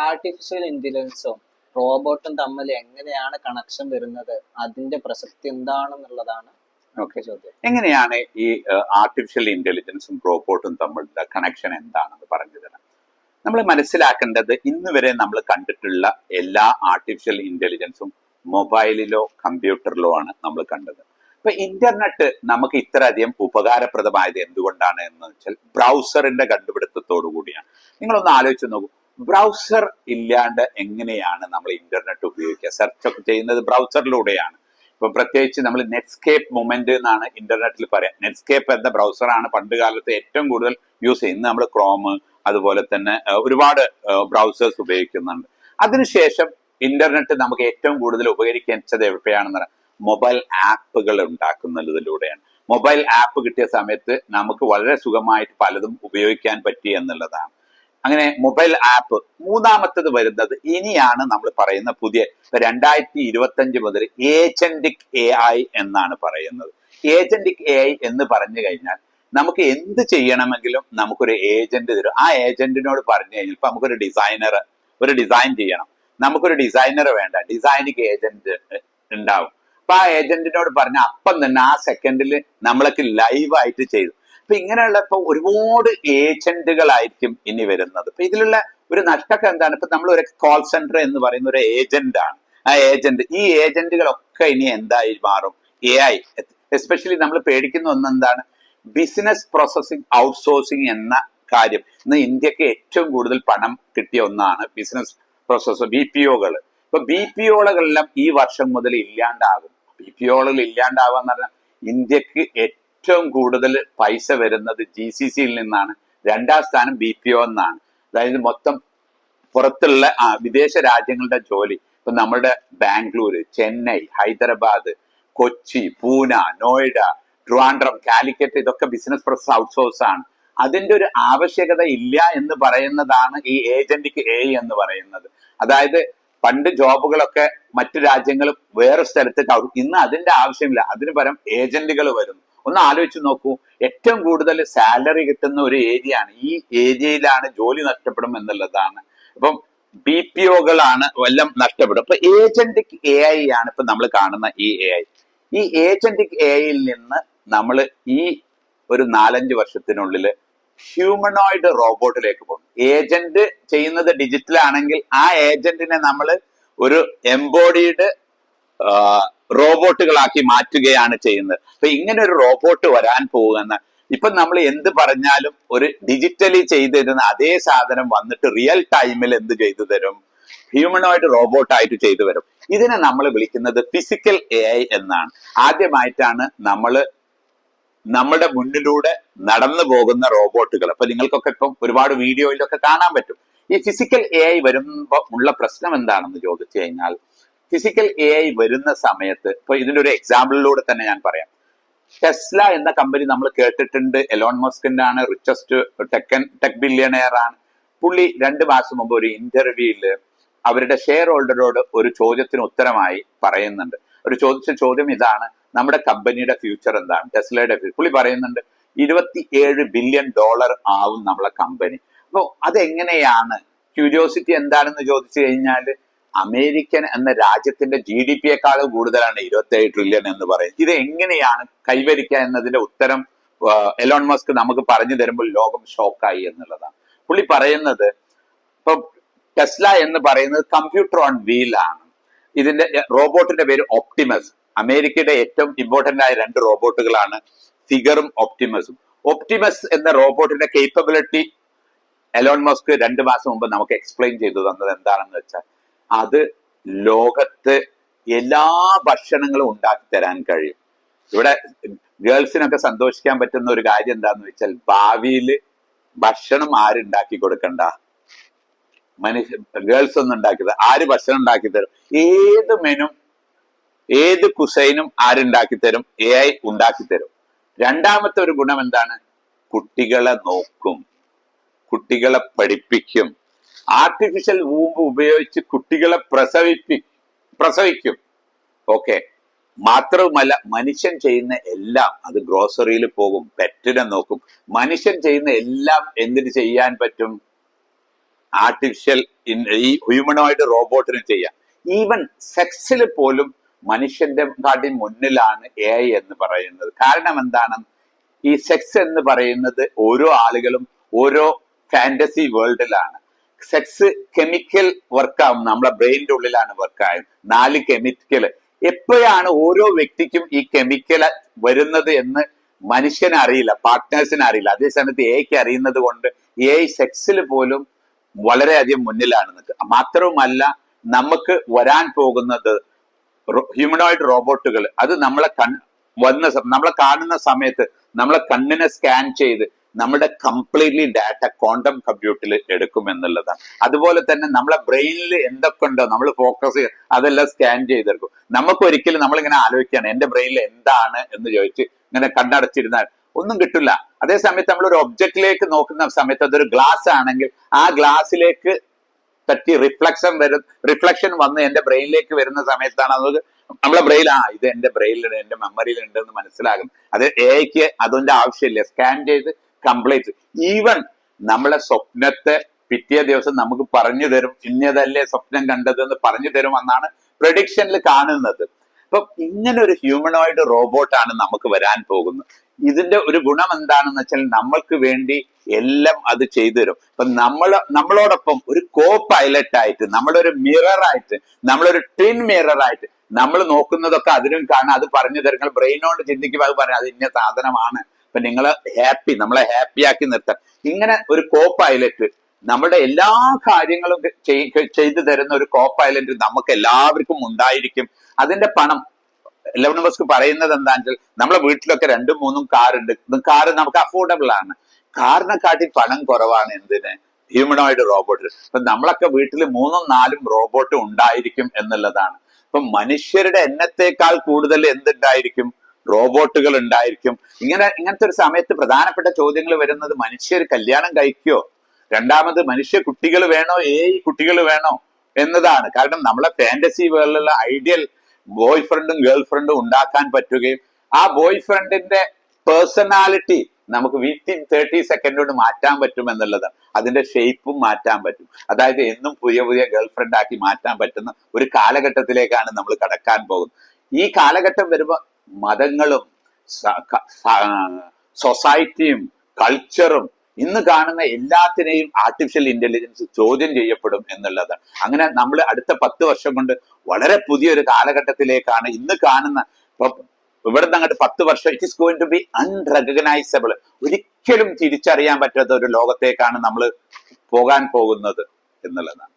Artificial ഇന്റലിജൻസും റോബോട്ടും തമ്മിൽ എങ്ങനെയാണ് connection വരുന്നത്, അതിന്റെ പ്രസക്തി എന്താണെന്നുള്ളതാണ് ചോദ്യം. എങ്ങനെയാണ് ഈ ആർട്ടിഫിഷ്യൽ ഇന്റലിജൻസും റോബോട്ടും തമ്മിലുള്ള കണക്ഷൻ എന്താണെന്ന് പറഞ്ഞു തരാം. നമ്മൾ മനസ്സിലാക്കേണ്ടത് ഇന്ന് വരെ നമ്മൾ കണ്ടിട്ടുള്ള എല്ലാ ആർട്ടിഫിഷ്യൽ ഇന്റലിജൻസും മൊബൈലിലോ കമ്പ്യൂട്ടറിലോ ആണ് നമ്മൾ കണ്ടത്. ഇപ്പൊ ഇന്റർനെറ്റ് നമുക്ക് ഇത്രയധികം ഉപകാരപ്രദമായത് എന്തുകൊണ്ടാണ് എന്ന് വെച്ചാൽ ബ്രൗസറിന്റെ കണ്ടുപിടുത്തത്തോടു കൂടിയാണ്. നിങ്ങളൊന്ന് ആലോചിച്ച് നോക്കൂ, ബ്രൗസർ ഇല്ലാണ്ട് എങ്ങനെയാണ് നമ്മൾ ഇന്റർനെറ്റ് ഉപയോഗിക്കുക? സെർച്ച് ഒക്കെ ചെയ്യുന്നത് ബ്രൗസറിലൂടെയാണ്. ഇപ്പൊ പ്രത്യേകിച്ച് നമ്മൾ നെറ്റ്സ്കേപ്പ് മൊമെന്റ് എന്നാണ് ഇന്റർനെറ്റിൽ പറയാം. നെറ്റ്സ്കേപ്പ് എന്ന ബ്രൗസറാണ് പണ്ട് കാലത്ത് ഏറ്റവും കൂടുതൽ യൂസ് ചെയ്യുന്നത്. നമ്മൾ ക്രോം അതുപോലെ തന്നെ ഒരുപാട് ബ്രൗസേഴ്സ് ഉപയോഗിക്കുന്നുണ്ട്. അതിനുശേഷം ഇന്റർനെറ്റ് നമുക്ക് ഏറ്റവും കൂടുതൽ ഉപകരിച്ചത് എവിടെയാണെന്ന് പറയാം, മൊബൈൽ ആപ്പുകൾ ഉണ്ടാക്കുന്നതിലൂടെയാണ്. മൊബൈൽ ആപ്പ് കിട്ടിയ സമയത്ത് നമുക്ക് വളരെ സുഖമായിട്ട് പലതും ഉപയോഗിക്കാൻ പറ്റി എന്നുള്ളതാണ്. അങ്ങനെ മൊബൈൽ ആപ്പ് മൂന്നാമത്തത് വരുന്നത് ഇനിയാണ് നമ്മൾ പറയുന്ന പുതിയ 2025 മുതൽ ഏജന്റിക് AI എന്നാണ് പറയുന്നത്. ഏജന്റിക് AI എന്ന് പറഞ്ഞു കഴിഞ്ഞാൽ നമുക്ക് എന്ത് ചെയ്യണമെങ്കിലും നമുക്കൊരു ഏജന്റ് തരും. ആ ഏജന്റിനോട് പറഞ്ഞു കഴിഞ്ഞാൽ ഇപ്പൊ നമുക്കൊരു ഡിസൈൻ ചെയ്യണം, നമുക്കൊരു ഡിസൈനർ വേണ്ട, ഡിസൈനിങ് ഏജന്റ് ഉണ്ടാവും. അപ്പൊ ആ ഏജന്റിനോട് പറഞ്ഞ അപ്പം തന്നെ ആ സെക്കൻഡിൽ നമ്മളൊക്കെ ലൈവായിട്ട് ചെയ്തു. അപ്പൊ ഇങ്ങനെയുള്ള ഇപ്പൊ ഒരുപാട് ഏജന്റുകളായിരിക്കും ഇനി വരുന്നത്. ഇപ്പൊ ഇതിലുള്ള ഒരു നഷ്ടമൊക്കെ എന്താണ്, ഇപ്പൊ നമ്മൾ ഒരു കോൾ സെന്റർ എന്ന് പറയുന്ന ഒരു ഏജന്റ് ആണ്. ആ ഏജന്റ്, ഈ ഏജന്റുകളൊക്കെ ഇനി എന്തായി മാറും? AI. എസ്പെഷ്യലി നമ്മൾ പേടിക്കുന്ന ഒന്നെന്താണ്, ബിസിനസ് പ്രോസസിങ് ഔട്ട്സോഴ്സിങ് എന്ന കാര്യം. ഇന്ന് ഇന്ത്യക്ക് ഏറ്റവും കൂടുതൽ പണം കിട്ടിയ ഒന്നാണ് ബിസിനസ് പ്രോസസ്, BPOകൾ. ഇപ്പൊ BPOകളെല്ലാം ഈ വർഷം മുതൽ ഇല്ലാണ്ടാകും. BPOകൾ ഇല്ലാണ്ടാവുക എന്ന് പറഞ്ഞാൽ ഇന്ത്യക്ക് ഏറ്റവും കൂടുതൽ പൈസ വരുന്നത് GCCയിൽ നിന്നാണ്. രണ്ടാം സ്ഥാനം BPO എന്നാണ്. അതായത് മൊത്തം പുറത്തുള്ള വിദേശ രാജ്യങ്ങളുടെ ജോലി ഇപ്പൊ നമ്മുടെ ബാംഗ്ലൂര്, ചെന്നൈ, ഹൈദരാബാദ്, കൊച്ചി, പൂന, നോയിഡ, ട്രിവാൻഡ്രം, കാലിക്കറ്റ്, ഇതൊക്കെ ബിസിനസ് പ്രോസസ് ഔട്ട്സോഴ്സ് ആണ്. അതിന്റെ ഒരു ആവശ്യകത ഇല്ല എന്ന് പറയുന്നതാണ് ഈ ഏജന്റിക് AI എന്ന് പറയുന്നത്. അതായത് പണ്ട് ജോബുകളൊക്കെ മറ്റു രാജ്യങ്ങളും വേറെ സ്ഥലത്ത് ഇന്ന് അതിന്റെ ആവശ്യമില്ല, അതിന് പകരം ഏജന്റുകൾ വരുന്നു. ഒന്ന് ആലോചിച്ച് നോക്കൂ, ഏറ്റവും കൂടുതൽ സാലറി കിട്ടുന്ന ഒരു ഏരിയയാണ്. ഈ ഏരിയയിലാണ് ജോലി നഷ്ടപ്പെടും എന്നുള്ളതാണ്. അപ്പം BPOകളാണ് എല്ലാം നഷ്ടപ്പെടും. അപ്പൊ ഏജന്റിക് AI ആണ് ഇപ്പൊ നമ്മൾ കാണുന്ന ഈ AI. ഈ ഏജന്റിക് AIയിൽ നിന്ന് നമ്മൾ ഈ ഒരു 4-5 വർഷത്തിനുള്ളിൽ ഹ്യൂമനോയിഡ് റോബോട്ടിലേക്ക് പോകും. ഏജന്റ് ചെയ്യുന്നത് ഡിജിറ്റൽ ആണെങ്കിൽ ആ ഏജന്റിനെ നമ്മൾ ഒരു എംബോഡീഡ് റോബോട്ടുകളാക്കി മാറ്റുകയാണ് ചെയ്യുന്നത്. അപ്പൊ ഇങ്ങനെ ഒരു റോബോട്ട് വരാൻ പോകുന്ന, ഇപ്പൊ നമ്മൾ എന്ത് പറഞ്ഞാലും ഒരു ഡിജിറ്റലി ചെയ്തു തരുന്ന അതേ സാധനം വന്നിട്ട് റിയൽ ടൈമിൽ എന്ത് ചെയ്തു തരും? ഹ്യൂമനോയിഡ് റോബോട്ടായിട്ട് ചെയ്തു വരും. ഇതിനെ നമ്മൾ വിളിക്കുന്നത് ഫിസിക്കൽ AI എന്നാണ്. ആദ്യമായിട്ടാണ് നമ്മുടെ മുന്നിലൂടെ നടന്നു പോകുന്ന റോബോട്ടുകൾ. അപ്പൊ നിങ്ങൾക്കൊക്കെ ഇപ്പം ഒരുപാട് വീഡിയോയിലൊക്കെ കാണാൻ പറ്റും. ഈ ഫിസിക്കൽ AI വരുമ്പോൾ ഉള്ള പ്രശ്നം എന്താണെന്ന് ചോദിച്ചു കഴിഞ്ഞാൽ, ഫിസിക്കൽ AI വരുന്ന സമയത്ത് ഇപ്പൊ ഇതിന്റെ ഒരു എക്സാമ്പിളിലൂടെ തന്നെ ഞാൻ പറയാം. ടെസ്ല എന്ന കമ്പനി നമ്മൾ കേട്ടിട്ടുണ്ട്. എലോൺ മസ്കിന്റെ ആണ്, റിച്ചസ്റ്റ് ടെക് ബില്യണയർ ആണ്. പുള്ളി 2 മാസം മുമ്പ് ഒരു ഇന്റർവ്യൂവില് അവരുടെ ഷെയർ ഹോൾഡറോട് ഒരു ചോദ്യത്തിന് ഉത്തരമായി പറയുന്നുണ്ട്. ഒരു ചോദിച്ച ചോദ്യം ഇതാണ്, നമ്മുടെ കമ്പനിയുടെ ഫ്യൂച്ചർ എന്താണ്, ടെസ്ലയുടെ ഫ്യൂച്ചർ. പുള്ളി പറയുന്നുണ്ട് $27 ബില്യൺ ആവും നമ്മളെ കമ്പനി. അപ്പൊ അതെങ്ങനെയാണ്? ക്യൂരിയോസിറ്റി എന്താണെന്ന് ചോദിച്ചു കഴിഞ്ഞാൽ, അമേരിക്കൻ എന്ന രാജ്യത്തിന്റെ GDP-യേക്കാൾ കൂടുതലാണ് 27 ട്രില്യൺ എന്ന് പറയുന്നത്. ഇത് എങ്ങനെയാണ് കൈവരിക്കുക എന്നതിന്റെ ഉത്തരം എലോൺ മസ്ക് നമുക്ക് പറഞ്ഞു തരുമ്പോൾ ലോകം ഷോക്കായി എന്നുള്ളതാണ്. പുള്ളി പറയുന്നത്, ഇപ്പൊ ടെസ്ല എന്ന് പറയുന്നത് കമ്പ്യൂട്ടർ ഓൺ വീൽ ആണ്. ഇതിന്റെ റോബോട്ടിന്റെ പേര് ഒപ്റ്റിമസ്. അമേരിക്കയുടെ ഏറ്റവും ഇമ്പോർട്ടന്റ് ആയ 2 റോബോട്ടുകളാണ് ഫിഗറും ഒപ്റ്റിമസും. ഒപ്റ്റിമസ് എന്ന റോബോട്ടിന്റെ കേപ്പബിലിറ്റി എലോൺ മസ്ക് 2 മാസം മുമ്പ് നമുക്ക് എക്സ്പ്ലെയിൻ ചെയ്തു തന്നത് എന്താണെന്ന് വെച്ചാൽ, അത് ലോകത്ത് എല്ലാ ഭക്ഷണങ്ങളും ഉണ്ടാക്കി തരാൻ കഴിയും. ഇവിടെ ഗേൾസിനൊക്കെ സന്തോഷിക്കാൻ പറ്റുന്ന ഒരു കാര്യം എന്താന്ന് വെച്ചാൽ, ഭാവിയിൽ ഭക്ഷണം ആരുണ്ടാക്കി കൊടുക്കണ്ട, ഗേൾസ് ഒന്നും ഉണ്ടാക്കിയത്, ആര് ഭക്ഷണം ഉണ്ടാക്കി തരും? ഏത് മെനു, ഏത് കുസൈനും ആരുണ്ടാക്കി തരും? AI ഉണ്ടാക്കി തരും. രണ്ടാമത്തെ ഒരു ഗുണം എന്താണ്? കുട്ടികളെ നോക്കും, കുട്ടികളെ പഠിപ്പിക്കും. ആർട്ടിഫിഷ്യൽ വൂമ്പ് ഉപയോഗിച്ച് കുട്ടികളെ പ്രസവിക്കും. ഓക്കെ. മാത്രവുമല്ല, മനുഷ്യൻ ചെയ്യുന്ന എല്ലാം, അത് ഗ്രോസറിയിൽ പോകും, പെറ്റിനെ നോക്കും. മനുഷ്യൻ ചെയ്യുന്ന എല്ലാം എന്തിന് ചെയ്യാൻ പറ്റും? ആർട്ടിഫിഷ്യൽ ഈ ഹ്യൂമനോയിഡ് റോബോട്ടിന് ചെയ്യാം. ഈവൻ സെക്സിൽ പോലും മനുഷ്യന്റെ കാട്ടി മുന്നിലാണ് AI എന്ന് പറയുന്നത്. കാരണം എന്താണ്? ഈ സെക്സ് എന്ന് പറയുന്നത് ഓരോ ആളുകളും ഓരോ ഫാന്റസി വേൾഡിലാണ്. സെക്സ് കെമിക്കൽ വർക്കാവും, നമ്മളെ ബ്രെയിനിന്റെ ഉള്ളിലാണ് വർക്കായത്. 4 കെമിക്കൽ. എപ്പോഴാണ് ഓരോ വ്യക്തിക്കും ഈ കെമിക്കൽ വരുന്നത് എന്ന് മനുഷ്യന് അറിയില്ല, പാർട്ട്നേഴ്സിന് അറിയില്ല. അതേസമയത്ത് AI അറിയുന്നത് കൊണ്ട് AI സെക്സിൽ പോലും വളരെയധികം മുന്നിലാണ് നിൽക്കുക. മാത്രവുമല്ല, നമുക്ക് വരാൻ പോകുന്നത് ഹ്യൂമനോയിഡ് റോബോട്ടുകൾ, അത് നമ്മളെ നമ്മളെ കാണുന്ന സമയത്ത് നമ്മളെ കണ്ണിനെ സ്കാൻ ചെയ്ത് നമ്മുടെ കംപ്ലീറ്റ്ലി ഡാറ്റ ക്വാണ്ടം കമ്പ്യൂട്ടറിൽ എടുക്കും എന്നുള്ളതാണ്. അതുപോലെ തന്നെ നമ്മളെ ബ്രെയിനിൽ എന്തൊക്കെ ഉണ്ടോ നമ്മൾ ഫോക്കസ് ചെയ്യുക, അതെല്ലാം സ്കാൻ ചെയ്തെടുക്കും. നമുക്ക് ഒരിക്കലും നമ്മളിങ്ങനെ ആലോചിക്കുകയാണ് എന്റെ ബ്രെയിനിൽ എന്താണ് എന്ന് ചോദിച്ച് ഇങ്ങനെ കണ്ണടച്ചിരുന്നാൽ ഒന്നും കിട്ടില്ല. അതേസമയത്ത് നമ്മളൊരു ഒബ്ജക്റ്റിലേക്ക് നോക്കുന്ന സമയത്ത് അതൊരു ഗ്ലാസ് ആണെങ്കിൽ ആ ഗ്ലാസ്സിലേക്ക് തട്ടി റിഫ്ലക്ഷൻ വന്ന് എന്റെ ബ്രെയിനിലേക്ക് വരുന്ന സമയത്താണ് അത് നമ്മളെ ബ്രെയിൻ ഇത് എന്റെ ബ്രെയിനിലുണ്ട്, എന്റെ മെമ്മറിയിൽ ഉണ്ട് എന്ന് മനസ്സിലാകും. അത് AI അതിന്റെ ആവശ്യമില്ല, സ്കാൻ ചെയ്ത് കംപ്ലീറ്റ്. ഈവൻ നമ്മളെ സ്വപ്നത്തെ പിറ്റേ ദിവസം നമുക്ക് പറഞ്ഞു തരും, ഇന്നതല്ലേ സ്വപ്നം കണ്ടത് എന്ന് പറഞ്ഞു തരും എന്നാണ് പ്രഡിക്ഷനിൽ കാണുന്നത്. അപ്പൊ ഇങ്ങനെ ഒരു ഹ്യൂമനോയിഡ് റോബോട്ടാണ് നമുക്ക് വരാൻ പോകുന്നത്. ഇതിന്റെ ഒരു ഗുണം എന്താണെന്ന് വെച്ചാൽ നമ്മൾക്ക് വേണ്ടി എല്ലാം അത് ചെയ്തു തരും. അപ്പൊ നമ്മളോടൊപ്പം ഒരു കോ പൈലറ്റ് ആയിട്ട്, നമ്മളൊരു മിററായിട്ട്, നമ്മളൊരു ട്വിൻ മിററായിട്ട് നമ്മൾ നോക്കുന്നതൊക്കെ അതിനും കാണാം, അത് പറഞ്ഞു തരുങ്ങൾ ബ്രെയിനോട് ചിന്തിക്കുമ്പോൾ അത് പറയാം അത് ഇന്ന സാധനമാണ്. അപ്പൊ നമ്മളെ ഹാപ്പിയാക്കി നിർത്താൻ ഇങ്ങനെ ഒരു കോ പൈലറ്റ്, നമ്മുടെ എല്ലാ കാര്യങ്ങളും ചെയ്തു തരുന്ന ഒരു കോ പൈലറ്റ് നമുക്ക് എല്ലാവർക്കും ഉണ്ടായിരിക്കും. അതിന്റെ പണം എലവൻ മസ്ക് പറയുന്നത് എന്താണെന്ന് വെച്ചാൽ നമ്മളെ വീട്ടിലൊക്കെ 2-3 കാറുണ്ട്. കാറ് നമുക്ക് അഫോർഡബിൾ ആണ്. കാറിനെക്കാട്ടി പണം കുറവാണ് എന്തിന്? Humanoid robot. അപ്പൊ നമ്മളൊക്കെ വീട്ടിൽ 3-4 റോബോട്ട് ഉണ്ടായിരിക്കും എന്നുള്ളതാണ്. അപ്പൊ മനുഷ്യരുടെ എണ്ണത്തെക്കാൾ കൂടുതൽ എന്തുണ്ടായിരിക്കും? റോബോട്ടുകൾ ഉണ്ടായിരിക്കും. ഇങ്ങനത്തെ ഒരു സമയത്ത് പ്രധാനപ്പെട്ട ചോദ്യങ്ങൾ വരുന്നത് മനുഷ്യർ കല്യാണം കഴിക്കോ, രണ്ടാമത് മനുഷ്യ കുട്ടികൾ വേണോ, കുട്ടികൾ വേണോ എന്നതാണ്. കാരണം നമ്മളെ ഫാന്റസി വേൾഡിലുള്ള ഐഡിയൽ ബോയ് ഫ്രണ്ടും ഗേൾ ഫ്രണ്ടും ഉണ്ടാക്കാൻ പറ്റുകയും ആ ബോയ് ഫ്രണ്ടിന്റെ പേഴ്സണാലിറ്റി നമുക്ക് വിത്തിൻ 30 സെക്കൻഡ് കൊണ്ട് മാറ്റാൻ പറ്റും എന്നുള്ളതാണ്. അതിന്റെ ഷേപ്പും മാറ്റാൻ പറ്റും. അതായത് എന്നും പുതിയ ഗേൾ ഫ്രണ്ട് ആക്കി മാറ്റാൻ പറ്റുന്ന ഒരു കാലഘട്ടത്തിലേക്കാണ് നമ്മൾ കടക്കാൻ പോകുന്നത്. ഈ കാലഘട്ടം വരുമ്പോൾ മതങ്ങളും സൊസൈറ്റിയും കൾച്ചറും ഇന്ന് കാണുന്ന എല്ലാത്തിനെയും ആർട്ടിഫിഷ്യൽ ഇന്റലിജൻസ് ചോദ്യം ചെയ്യപ്പെടും എന്നുള്ളതാണ്. അങ്ങനെ നമ്മൾ അടുത്ത 10 വർഷം കൊണ്ട് വളരെ പുതിയൊരു കാലഘട്ടത്തിലേക്കാണ് ഇന്ന് കാണുന്ന. ഇവിടെ നിന്ന് അങ്ങോട്ട് 10 വർഷം it is going to be unrecognisable. ഒരിക്കലും തിരിച്ചറിയാൻ പറ്റാത്ത ഒരു ലോകത്തേക്കാണ് നമ്മൾ പോകാൻ പോകുന്നത് എന്നുള്ളതാണ്.